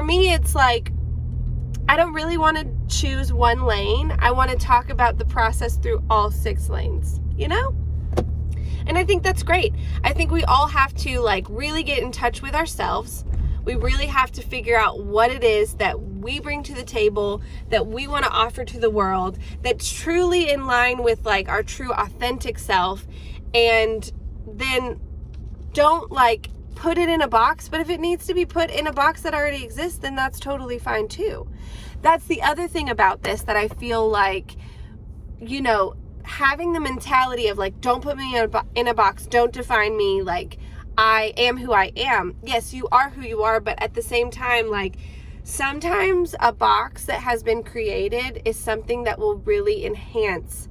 me, it's like, I don't really want to choose one lane. I want to talk about the process through all 6 lanes, you know? And I think that's great. I think we all have to like really get in touch with ourselves. We really have to figure out what it is that we bring to the table, that we want to offer to the world, that's truly in line with like our true authentic self. And then don't like put it in a box, but if it needs to be put in a box that already exists, then that's totally fine too. That's the other thing about this that I feel like, you know, having the mentality of like, don't put me in a box, don't define me, like I am who I am. Yes, you are who you are, but at the same time, like sometimes a box that has been created is something that will really enhance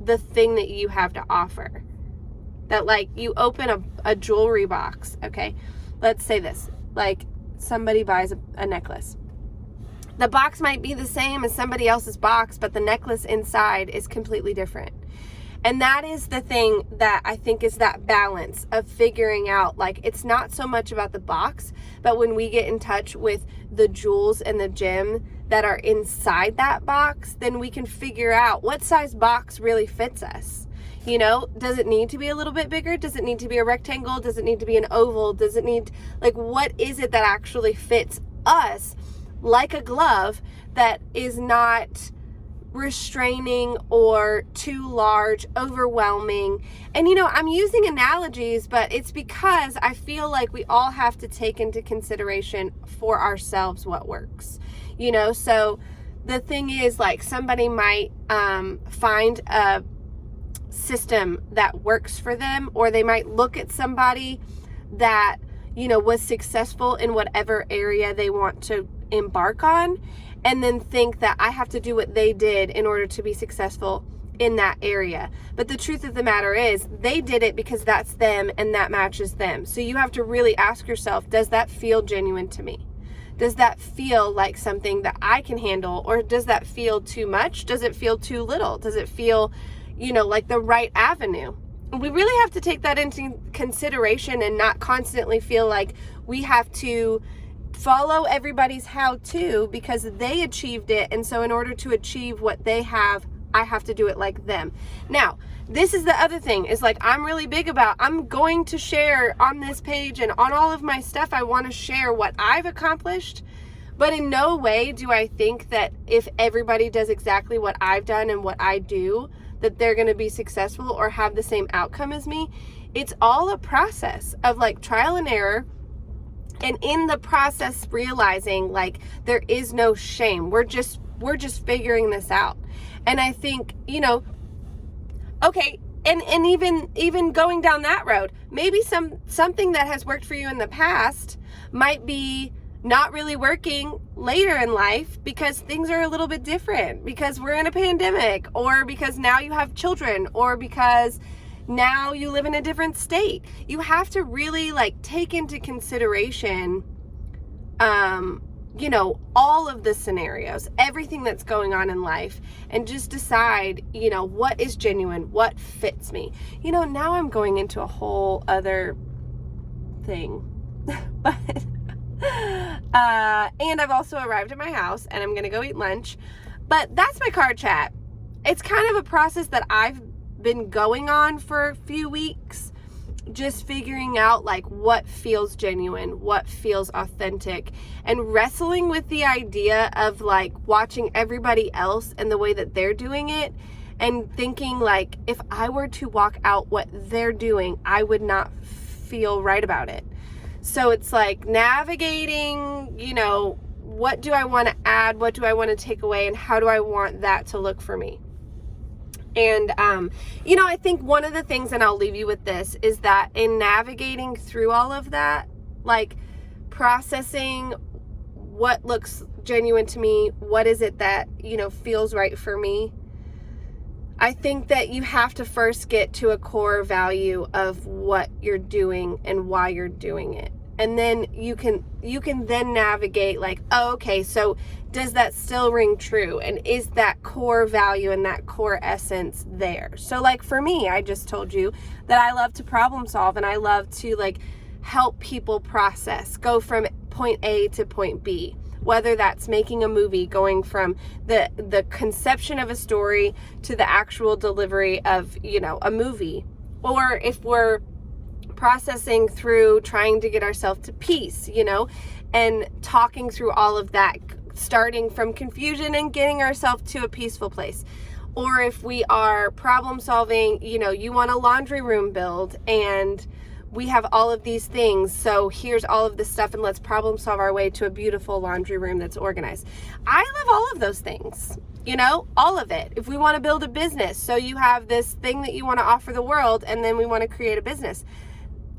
the thing that you have to offer. That like you open a jewelry box, okay? Let's say this, like somebody buys a necklace. The box might be the same as somebody else's box, but the necklace inside is completely different. And that is the thing that I think is that balance of figuring out, like, it's not so much about the box, but when we get in touch with the jewels and the gem that are inside that box, then we can figure out what size box really fits us. You know, does it need to be a little bit bigger? Does it need to be a rectangle? Does it need to be an oval? Does it need, like, what is it that actually fits us like a glove that is not restraining or too large, overwhelming? And you know, I'm using analogies, but it's because I feel like we all have to take into consideration for ourselves what works, you know? So the thing is, like, somebody might find a system that works for them, or they might look at somebody that, you know, was successful in whatever area they want to embark on, and then think that I have to do what they did in order to be successful in that area. But the truth of the matter is, they did it because that's them and that matches them. So you have to really ask yourself, does that feel genuine to me? Does that feel like something that I can handle? Or does that feel too much? Does it feel too little? Does it feel, you know, like the right avenue? We really have to take that into consideration and not constantly feel like we have to follow everybody's how-to because they achieved it, and so in order to achieve what they have, I have to do it like them. Now, this is the other thing, is like, I'm really big about, I'm going to share on this page and on all of my stuff, I want to share what I've accomplished, but in no way do I think that if everybody does exactly what I've done and what I do, that they're going to be successful or have the same outcome as me. It's all a process of like trial and error. And in the process, realizing like there is no shame. We're just figuring this out. And I think, you know, okay, and even going down that road, maybe something that has worked for you in the past might be not really working later in life because things are a little bit different, because we're in a pandemic, or because now you have children, or because now you live in a different state. You have to really like take into consideration, you know, all of the scenarios, everything that's going on in life, and just decide, you know, what is genuine, what fits me. You know, now I'm going into a whole other thing, but, and I've also arrived at my house and I'm going to go eat lunch, but that's my car chat. It's kind of a process that I've been going on for a few weeks, just figuring out like what feels genuine, what feels authentic, and wrestling with the idea of like watching everybody else and the way that they're doing it, and thinking like, if I were to walk out what they're doing, I would not feel right about it. So it's like navigating, you know, what do I want to add, what do I want to take away, and how do I want that to look for me? And, you know, I think one of the things, and I'll leave you with this, is that in navigating through all of that, like processing what looks genuine to me, what is it that, you know, feels right for me, I think that you have to first get to a core value of what you're doing and why you're doing it. And then you can then navigate like, oh, okay, so does that still ring true? And is that core value and that core essence there? So like for me, I just told you that I love to problem solve, and I love to like help people process, go from point A to point B. Whether that's making a movie, going from the conception of a story to the actual delivery of, a movie. Or if we're processing through trying to get ourselves to peace, and talking through all of that, starting from confusion and getting ourselves to a peaceful place. Or if we are problem solving, you want a laundry room build and we have all of these things, so here's all of this stuff and let's problem solve our way to a beautiful laundry room that's organized. I love all of those things, all of it. If we want to build a business, so you have this thing that you want to offer the world and then we want to create a business.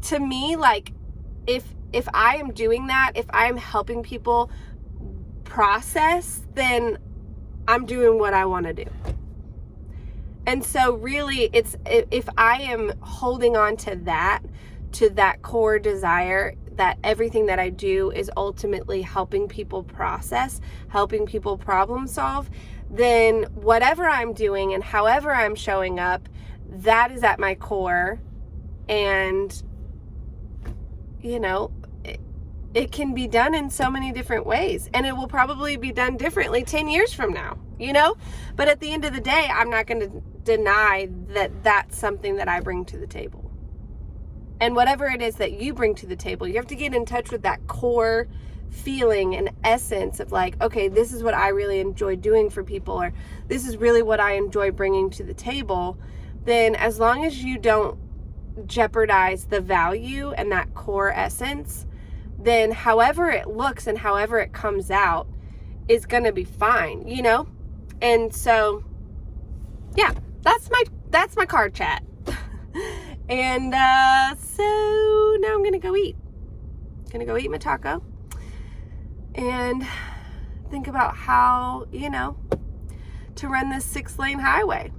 To me, like, if I am doing that, if I'm helping people process, then I'm doing what I want to do. And so really, it's, if I am holding on to that core desire, that everything that I do is ultimately helping people process, helping people problem solve, then whatever I'm doing and however I'm showing up, that is at my core. And, it can be done in so many different ways, and it will probably be done differently 10 years from now, but at the end of the day, I'm not going to deny that that's something that I bring to the table. And whatever it is that you bring to the table, you have to get in touch with that core feeling and essence of like, okay, this is what I really enjoy doing for people, or this is really what I enjoy bringing to the table. Then as long as you don't jeopardize the value and that core essence, then however it looks and however it comes out is going to be fine, And so, yeah, that's my card chat. And so now I'm going to go eat. Going to go eat my taco and think about how, to run this 6-lane highway.